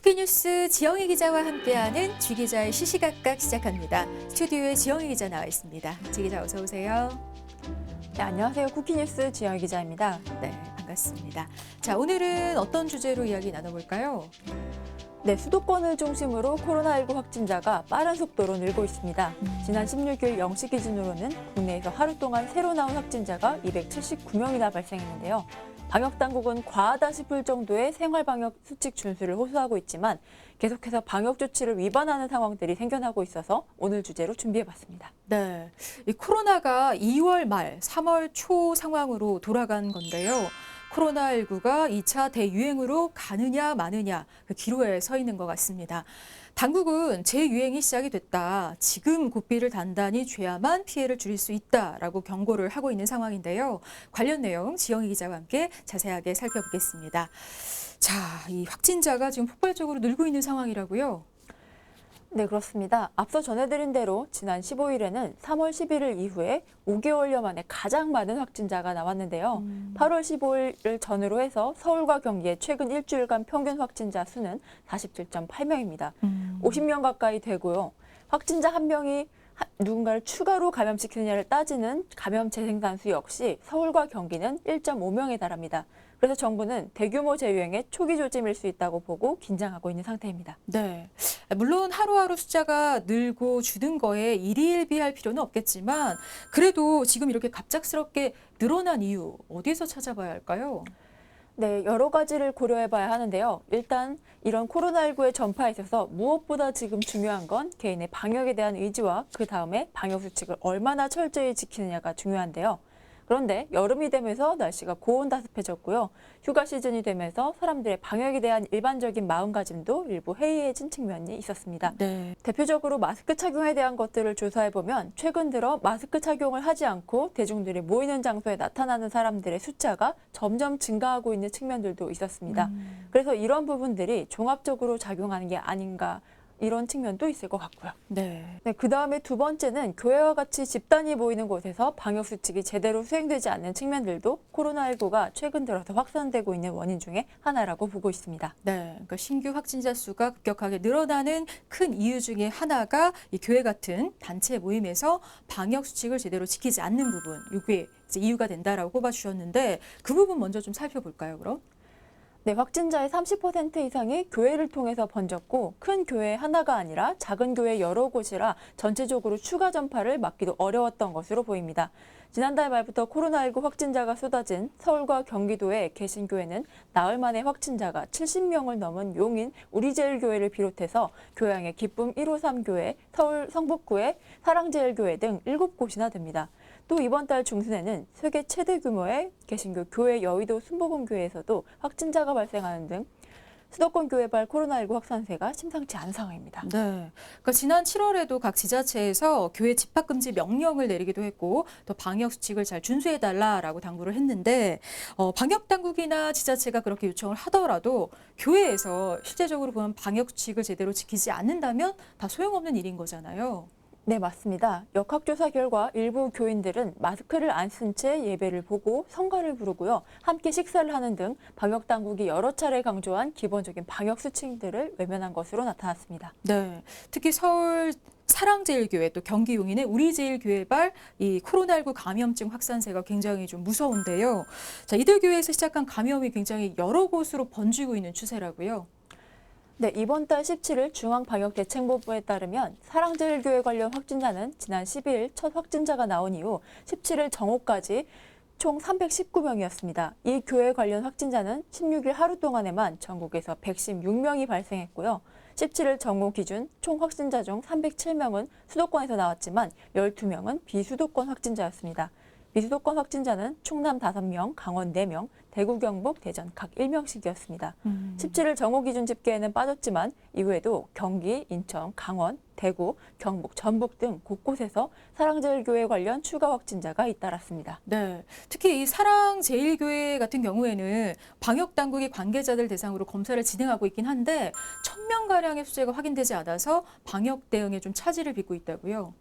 쿠키뉴스 지영희 기자와 함께하는 쥐기자의 시시각각 시작합니다. 스튜디오에 지영희 기자 나와 있습니다. 지 기자 어서 오세요. 네, 안녕하세요. 쿠키뉴스 지영희 기자입니다. 네, 반갑습니다. 자, 오늘은 어떤 주제로 이야기 나눠볼까요? 네, 수도권을 중심으로 코로나19 확진자가 빠른 속도로 늘고 있습니다. 지난 16일 0시 기준으로는 국내에서 하루 동안 새로 나온 확진자가 279명이나 발생했는데요. 방역당국은 과하다 싶을 정도의 생활방역 수칙 준수를 호소하고 있지만 계속해서 방역 조치를 위반하는 상황들이 생겨나고 있어서 오늘 주제로 준비해봤습니다. 네, 이 코로나가 2월 말, 3월 초 상황으로 돌아간 건데요. 코로나19가 2차 대유행으로 가느냐 마느냐 그 기로에 서 있는 것 같습니다. 당국은 재유행이 시작이 됐다. 지금 고삐를 단단히 죄야만 피해를 줄일 수 있다라고 경고를 하고 있는 상황인데요. 관련 내용 지영희 기자와 함께 자세하게 살펴보겠습니다. 자, 이 확진자가 지금 폭발적으로 늘고 있는 상황이라고요? 네, 그렇습니다. 앞서 전해드린 대로 지난 15일에는 3월 11일 이후에 5개월여 만에 가장 많은 확진자가 나왔는데요. 8월 15일을 전후로 해서 서울과 경기의 최근 일주일간 평균 확진자 수는 47.8명입니다. 50명 가까이 되고요. 확진자 한 명이 누군가를 추가로 감염시키느냐를 따지는 감염 재생산수 역시 서울과 경기는 1.5명에 달합니다. 그래서 정부는 대규모 재유행의 초기 조짐일 수 있다고 보고 긴장하고 있는 상태입니다. 네, 물론 하루하루 숫자가 늘고 주는 거에 일희일비할 필요는 없겠지만 그래도 지금 이렇게 갑작스럽게 늘어난 이유 어디에서 찾아봐야 할까요? 네, 여러 가지를 고려해봐야 하는데요. 일단 이런 코로나19의 전파에 있어서 무엇보다 지금 중요한 건 개인의 방역에 대한 의지와 그 다음에 방역 수칙을 얼마나 철저히 지키느냐가 중요한데요. 그런데 여름이 되면서 날씨가 고온다습해졌고요. 휴가 시즌이 되면서 사람들의 방역에 대한 일반적인 마음가짐도 일부 해이해진 측면이 있었습니다. 네. 대표적으로 마스크 착용에 대한 것들을 조사해보면 최근 들어 마스크 착용을 하지 않고 대중들이 모이는 장소에 나타나는 사람들의 숫자가 점점 증가하고 있는 측면들도 있었습니다. 그래서 이런 부분들이 종합적으로 작용하는 게 아닌가 이런 측면도 있을 것 같고요. 네. 네, 그다음에 두 번째는 교회와 같이 집단이 모이는 곳에서 방역수칙이 제대로 수행되지 않는 측면들도 코로나19가 최근 들어서 확산되고 있는 원인 중에 하나라고 보고 있습니다. 네, 그러니까 신규 확진자 수가 급격하게 늘어나는 큰 이유 중에 하나가 이 교회 같은 단체 모임에서 방역 수칙을 제대로 지키지 않는 부분, 이게 이제 이유가 된다라고 꼽아주셨는데 그 부분 먼저 좀 살펴볼까요, 그럼? 네, 확진자의 30% 이상이 교회를 통해서 번졌고 큰 교회 하나가 아니라 작은 교회 여러 곳이라 전체적으로 추가 전파를 막기도 어려웠던 것으로 보입니다. 지난달 말부터 코로나19 확진자가 쏟아진 서울과 경기도의 개신교회는 나흘 만에 확진자가 70명을 넘은 용인 우리제일교회를 비롯해서 교양의 기쁨 153 교회, 서울 성북구의 사랑제일교회 등 7곳이나 됩니다. 또 이번 달 중순에는 세계 최대 규모의 개신교 교회 여의도 순복음교회에서도 확진자가 발생하는 등 수도권 교회발 코로나19 확산세가 심상치 않은 상황입니다. 네, 그러니까 지난 7월에도 각 지자체에서 교회 집합금지 명령을 내리기도 했고 또 방역 수칙을 잘 준수해달라라고 당부를 했는데 방역 당국이나 지자체가 그렇게 요청을 하더라도 교회에서 실제적으로 보면 방역 수칙을 제대로 지키지 않는다면 다 소용없는 일인 거잖아요. 네, 맞습니다. 역학조사 결과 일부 교인들은 마스크를 안 쓴 채 예배를 보고 성가를 부르고요. 함께 식사를 하는 등 방역당국이 여러 차례 강조한 기본적인 방역 수칙들을 외면한 것으로 나타났습니다. 네, 특히 서울 사랑제일교회 또 경기 용인의 우리제일교회발 이 코로나19 감염증 확산세가 굉장히 좀 무서운데요. 자, 이들 교회에서 시작한 감염이 굉장히 여러 곳으로 번지고 있는 추세라고요. 네, 이번 달 17일 중앙방역대책본부에 따르면 사랑제일교회 관련 확진자는 지난 12일 첫 확진자가 나온 이후 17일 정오까지 총 319명이었습니다. 이 교회 관련 확진자는 16일 하루 동안에만 전국에서 116명이 발생했고요. 17일 정오 기준 총 확진자 중 307명은 수도권에서 나왔지만 12명은 비수도권 확진자였습니다. 비수도권 확진자는 충남 5명, 강원 4명, 대구, 경북, 대전 각 1명씩이었습니다. 17일 정오 기준 집계에는 빠졌지만 이후에도 경기, 인천, 강원, 대구, 경북, 전북 등 곳곳에서 사랑제일교회 관련 추가 확진자가 잇따랐습니다. 네, 특히 이 사랑제일교회 같은 경우에는 방역당국이 관계자들 대상으로 검사를 진행하고 있긴 한데 1,000명가량의 수재가 확인되지 않아서 방역 대응에 좀 차질을 빚고 있다고요.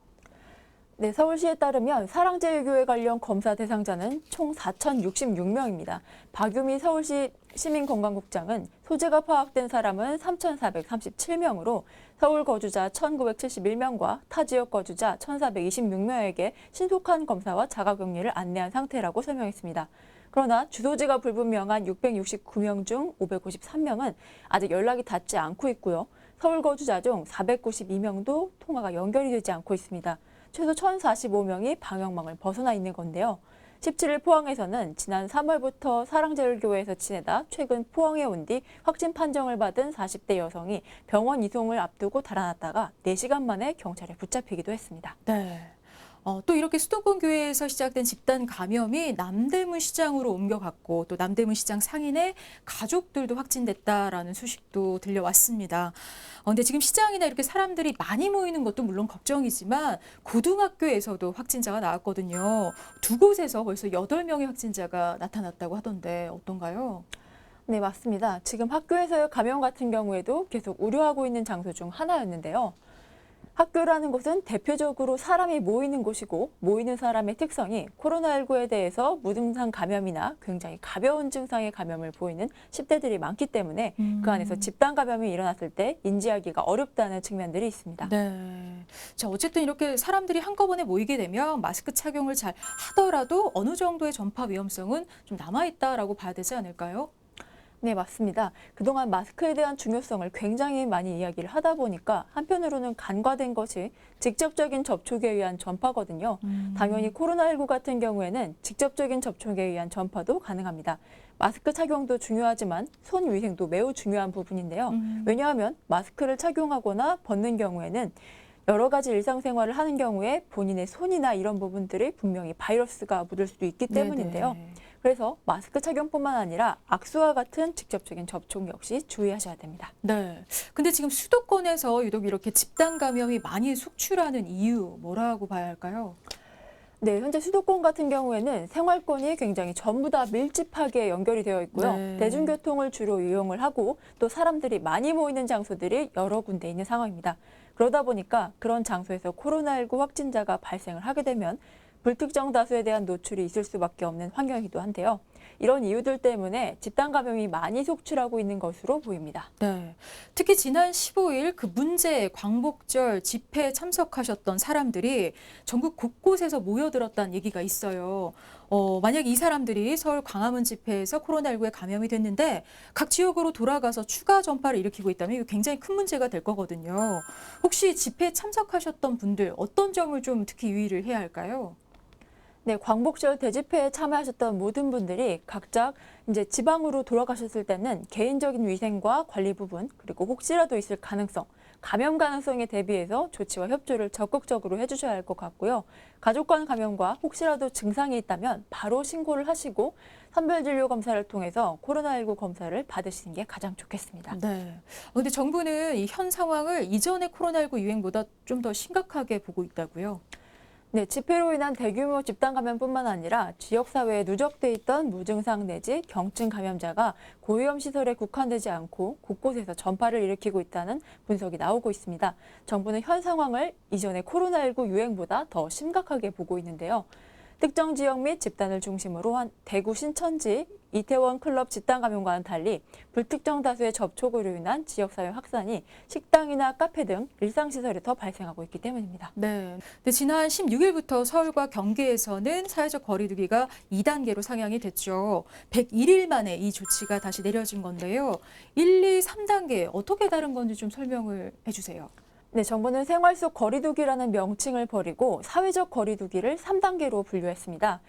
네, 서울시에 따르면 사랑제일교회 관련 검사 대상자는 총 4,066명입니다. 박유미 서울시 시민건강국장은 소재가 파악된 사람은 3,437명으로 서울 거주자 1,971명과 타 지역 거주자 1,426명에게 신속한 검사와 자가격리를 안내한 상태라고 설명했습니다. 그러나 주소지가 불분명한 669명 중 553명은 아직 연락이 닿지 않고 있고요. 서울 거주자 중 492명도 통화가 연결이 되지 않고 있습니다. 최소 1,045명이 방역망을 벗어나 있는 건데요. 17일 포항에서는 지난 3월부터 사랑제일교회에서 지내다 최근 포항에 온 뒤 확진 판정을 받은 40대 여성이 병원 이송을 앞두고 달아났다가 4시간 만에 경찰에 붙잡히기도 했습니다. 네. 또 이렇게 수도권 교회에서 시작된 집단 감염이 남대문 시장으로 옮겨갔고 또 남대문 시장 상인의 가족들도 확진됐다라는 소식도 들려왔습니다. 근데 지금 시장이나 이렇게 사람들이 많이 모이는 것도 물론 걱정이지만 고등학교에서도 확진자가 나왔거든요. 두 곳에서 벌써 8명의 확진자가 나타났다고 하던데 어떤가요? 네, 맞습니다. 지금 학교에서의 감염 같은 경우에도 계속 우려하고 있는 장소 중 하나였는데요. 학교라는 곳은 대표적으로 사람이 모이는 곳이고 모이는 사람의 특성이 코로나19에 대해서 무증상 감염이나 굉장히 가벼운 증상의 감염을 보이는 10대들이 많기 때문에 그 안에서 집단 감염이 일어났을 때 인지하기가 어렵다는 측면들이 있습니다. 네. 자, 어쨌든 이렇게 사람들이 한꺼번에 모이게 되면 마스크 착용을 잘 하더라도 어느 정도의 전파 위험성은 좀 남아있다라고 봐야 되지 않을까요? 네, 맞습니다. 그동안 마스크에 대한 중요성을 굉장히 많이 이야기를 하다 보니까 한편으로는 간과된 것이 직접적인 접촉에 의한 전파거든요. 당연히 코로나19 같은 경우에는 직접적인 접촉에 의한 전파도 가능합니다. 마스크 착용도 중요하지만 손 위생도 매우 중요한 부분인데요. 왜냐하면 마스크를 착용하거나 벗는 경우에는 여러 가지 일상생활을 하는 경우에 본인의 손이나 이런 부분들이 분명히 바이러스가 묻을 수도 있기 때문인데요. 네네. 그래서 마스크 착용뿐만 아니라 악수와 같은 직접적인 접촉 역시 주의하셔야 됩니다. 네. 근데 지금 수도권에서 유독 이렇게 집단 감염이 많이 속출하는 이유 뭐라고 봐야 할까요? 네, 현재 수도권 같은 경우에는 생활권이 굉장히 전부 다 밀집하게 연결이 되어 있고요. 네. 대중교통을 주로 이용을 하고 또 사람들이 많이 모이는 장소들이 여러 군데 있는 상황입니다. 그러다 보니까 그런 장소에서 코로나19 확진자가 발생을 하게 되면 불특정 다수에 대한 노출이 있을 수밖에 없는 환경이기도 한데요. 이런 이유들 때문에 집단 감염이 많이 속출하고 있는 것으로 보입니다. 네. 특히 지난 15일 그 문제 광복절 집회에 참석하셨던 사람들이 전국 곳곳에서 모여들었다는 얘기가 있어요. 만약 이 사람들이 서울 광화문 집회에서 코로나19에 감염이 됐는데 각 지역으로 돌아가서 추가 전파를 일으키고 있다면 이거 굉장히 큰 문제가 될 거거든요. 혹시 집회에 참석하셨던 분들 어떤 점을 좀 특히 유의를 해야 할까요? 네, 광복절 대집회에 참여하셨던 모든 분들이 각자 이제 지방으로 돌아가셨을 때는 개인적인 위생과 관리 부분, 그리고 혹시라도 있을 가능성, 감염 가능성에 대비해서 조치와 협조를 적극적으로 해주셔야 할 것 같고요. 가족 간 감염과 혹시라도 증상이 있다면 바로 신고를 하시고 선별진료 검사를 통해서 코로나19 검사를 받으시는 게 가장 좋겠습니다. 네. 근데 정부는 이 현 상황을 이전의 코로나19 유행보다 좀 더 심각하게 보고 있다고요? 네, 집회로 인한 대규모 집단 감염뿐만 아니라 지역사회에 누적돼 있던 무증상 내지 경증 감염자가 고위험 시설에 국한되지 않고 곳곳에서 전파를 일으키고 있다는 분석이 나오고 있습니다. 정부는 현 상황을 이전의 코로나19 유행보다 더 심각하게 보고 있는데요. 특정 지역 및 집단을 중심으로 한 대구 신천지 이태원 클럽 집단 감염과는 달리 불특정 다수의 접촉으로 인한 지역사회 확산이 식당이나 카페 등 일상시설에 더 발생하고 있기 때문입니다. 네. 근데 지난 16일부터 서울과 경기에서는 사회적 거리두기가 2단계로 상향이 됐죠. 101일 만에 이 조치가 다시 내려진 건데요. 1, 2, 3단계 어떻게 다른 건지 좀 설명을 해주세요. 네, 정부는 생활 속 거리두기라는 명칭을 버리고 사회적 거리두기를 3단계로 분류했습니다.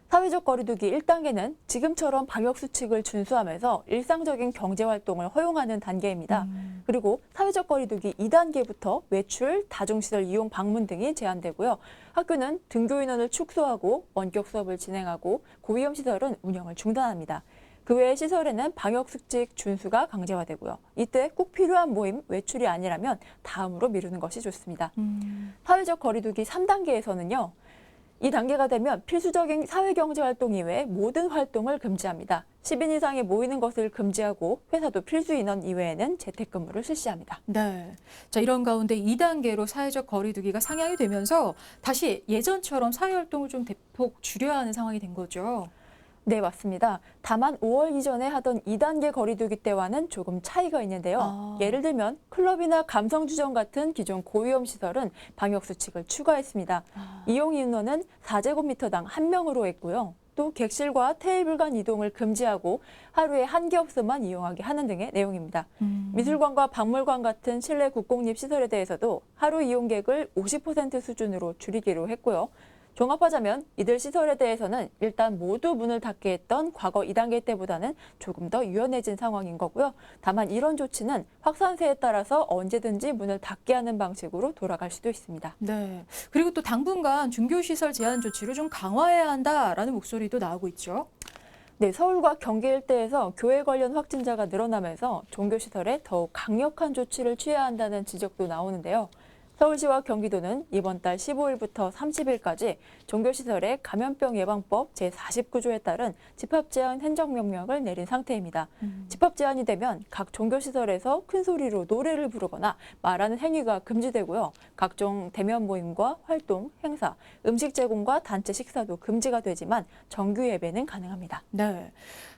사회적 거리두기 1단계는 지금처럼 방역수칙을 준수하면서 일상적인 경제활동을 허용하는 단계입니다. 그리고 사회적 거리두기 2단계부터 외출, 다중시설 이용 방문 등이 제한되고요. 학교는 등교 인원을 축소하고 원격 수업을 진행하고 고위험 시설은 운영을 중단합니다. 그 외의 시설에는 방역수칙 준수가 강제화되고요. 이때 꼭 필요한 모임, 외출이 아니라면 다음으로 미루는 것이 좋습니다. 사회적 거리두기 3단계에서는요. 이 단계가 되면 필수적인 사회경제활동 이외의 모든 활동을 금지합니다. 10인 이상이 모이는 것을 금지하고 회사도 필수 인원 이외에는 재택근무를 실시합니다. 네. 자, 이런 가운데 2단계로 사회적 거리두기가 상향이 되면서 다시 예전처럼 사회활동을 좀 대폭 줄여야 하는 상황이 된 거죠. 네, 맞습니다. 다만 5월 이전에 하던 2단계 거리두기 때와는 조금 차이가 있는데요. 예를 들면 클럽이나 감성주점 같은 기존 고위험 시설은 방역수칙을 추가했습니다. 이용 인원은 4제곱미터당 1명으로 했고요. 또 객실과 테이블 간 이동을 금지하고 하루에 한 겹수만 이용하게 하는 등의 내용입니다. 미술관과 박물관 같은 실내 국공립 시설에 대해서도 하루 이용객을 50% 수준으로 줄이기로 했고요. 종합하자면 이들 시설에 대해서는 일단 모두 문을 닫게 했던 과거 2단계 때보다는 조금 더 유연해진 상황인 거고요. 다만 이런 조치는 확산세에 따라서 언제든지 문을 닫게 하는 방식으로 돌아갈 수도 있습니다. 네. 그리고 또 당분간 중교시설 제한 조치를 좀 강화해야 한다라는 목소리도 나오고 있죠. 네, 서울과 경기 일대에서 교회 관련 확진자가 늘어나면서 종교시설에 더욱 강력한 조치를 취해야 한다는 지적도 나오는데요. 서울시와 경기도는 이번 달 15일부터 30일까지 종교시설의 감염병 예방법 제49조에 따른 집합제한 행정명령을 내린 상태입니다. 집합제한이 되면 각 종교시설에서 큰 소리로 노래를 부르거나 말하는 행위가 금지되고요. 각종 대면 모임과 활동, 행사, 음식 제공과 단체 식사도 금지가 되지만 정규 예배는 가능합니다. 네.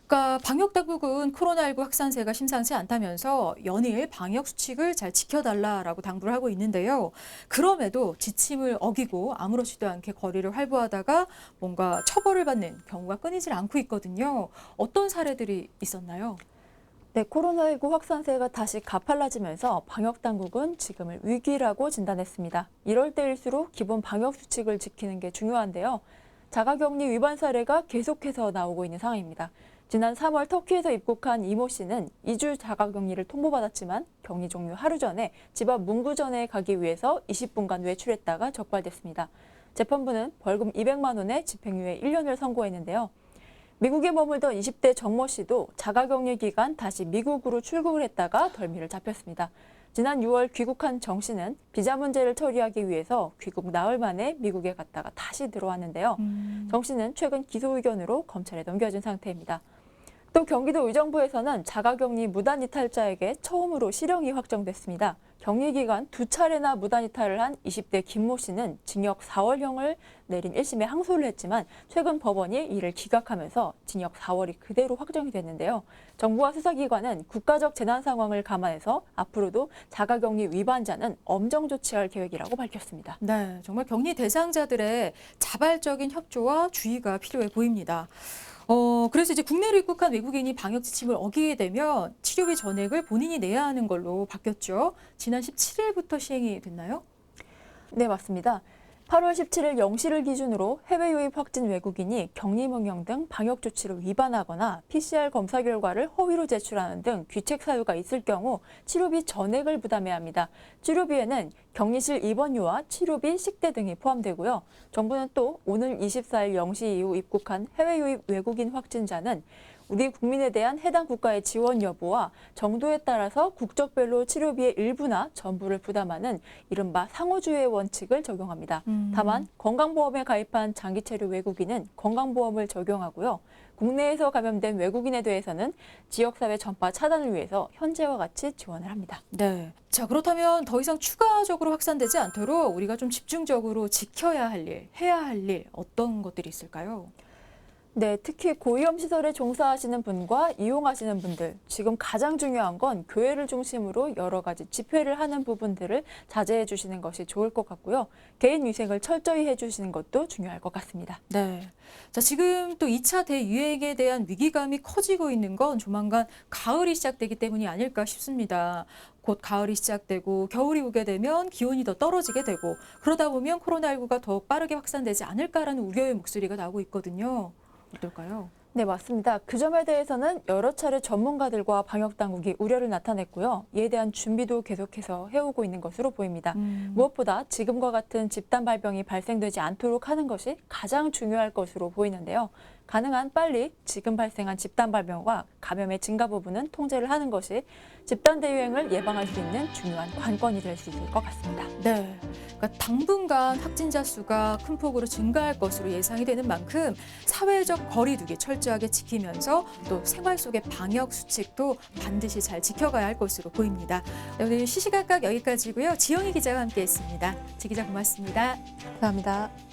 그러니까 방역 당국은 코로나19 확산세가 심상치 않다면서 연일 방역 수칙을 잘 지켜달라라고 당부를 하고 있는데요. 그럼에도 지침을 어기고 아무렇지도 않게 거리를 활보하다가 뭔가 처벌을 받는 경우가 끊이질 않고 있거든요. 어떤 사례들이 있었나요? 네, 코로나19 확산세가 다시 가팔라지면서 방역당국은 지금을 위기라고 진단했습니다. 이럴 때일수록 기본 방역 수칙을 지키는 게 중요한데요. 자가격리 위반 사례가 계속해서 나오고 있는 상황입니다. 지난 3월 터키에서 입국한 이모 씨는 2주 자가격리를 통보받았지만 격리 종료 하루 전에 집 앞 문구점에 가기 위해서 20분간 외출했다가 적발됐습니다. 재판부는 벌금 200만 원에 집행유예 1년을 선고했는데요. 미국에 머물던 20대 정모 씨도 자가격리 기간 다시 미국으로 출국을 했다가 덜미를 잡혔습니다. 지난 6월 귀국한 정 씨는 비자 문제를 처리하기 위해서 귀국 나흘 만에 미국에 갔다가 다시 들어왔는데요. 정 씨는 최근 기소 의견으로 검찰에 넘겨진 상태입니다. 또 경기도 의정부에서는 자가격리 무단이탈자에게 처음으로 실형이 확정됐습니다. 격리 기간 2차례나 무단이탈을 한 20대 김모 씨는 징역 4월형을 내린 1심에 항소를 했지만 최근 법원이 이를 기각하면서 징역 4월이 그대로 확정이 됐는데요. 정부와 수사기관은 국가적 재난 상황을 감안해서 앞으로도 자가격리 위반자는 엄정 조치할 계획이라고 밝혔습니다. 네, 정말 격리 대상자들의 자발적인 협조와 주의가 필요해 보입니다. 그래서 이제 국내로 입국한 외국인이 방역 지침을 어기게 되면 치료비 전액을 본인이 내야 하는 걸로 바뀌었죠. 지난 17일부터 시행이 됐나요? 네, 맞습니다. 8월 17일 0시를 기준으로 해외 유입 확진 외국인이 격리 명령 등 방역 조치를 위반하거나 PCR 검사 결과를 허위로 제출하는 등 귀책 사유가 있을 경우 치료비 전액을 부담해야 합니다. 치료비에는 격리실 입원료와 치료비, 식대 등이 포함되고요. 정부는 또 오늘 24일 0시 이후 입국한 해외 유입 외국인 확진자는 우리 국민에 대한 해당 국가의 지원 여부와 정도에 따라서 국적별로 치료비의 일부나 전부를 부담하는 이른바 상호주의 원칙을 적용합니다. 다만 건강보험에 가입한 장기체류 외국인은 건강보험을 적용하고요. 국내에서 감염된 외국인에 대해서는 지역사회 전파 차단을 위해서 현재와 같이 지원을 합니다. 네. 자, 그렇다면 더 이상 추가적으로 확산되지 않도록 우리가 좀 집중적으로 지켜야 할 일, 해야 할 일 어떤 것들이 있을까요? 네, 특히 고위험 시설에 종사하시는 분과 이용하시는 분들, 지금 가장 중요한 건 교회를 중심으로 여러 가지 집회를 하는 부분들을 자제해 주시는 것이 좋을 것 같고요. 개인 위생을 철저히 해주시는 것도 중요할 것 같습니다. 네. 자, 지금 또 2차 대유행에 대한 위기감이 커지고 있는 건 조만간 가을이 시작되기 때문이 아닐까 싶습니다. 곧 가을이 시작되고 겨울이 오게 되면 기온이 더 떨어지게 되고 그러다 보면 코로나19가 더욱 빠르게 확산되지 않을까라는 우려의 목소리가 나오고 있거든요. 어떨까요? 네, 맞습니다. 그 점에 대해서는 여러 차례 전문가들과 방역당국이 우려를 나타냈고요. 이에 대한 준비도 계속해서 해오고 있는 것으로 보입니다. 무엇보다 지금과 같은 집단 발병이 발생되지 않도록 하는 것이 가장 중요할 것으로 보이는데요. 가능한 빨리 지금 발생한 집단 발병과 감염의 증가 부분은 통제를 하는 것이 집단 대유행을 예방할 수 있는 중요한 관건이 될 수 있을 것 같습니다. 네, 그러니까 당분간 확진자 수가 큰 폭으로 증가할 것으로 예상이 되는 만큼 사회적 거리두기 철저하게 지키면서 또 생활 속의 방역 수칙도 반드시 잘 지켜가야 할 것으로 보입니다. 네, 오늘 시시각각 여기까지고요. 지영희 기자와 함께했습니다. 지 기자 고맙습니다. 감사합니다.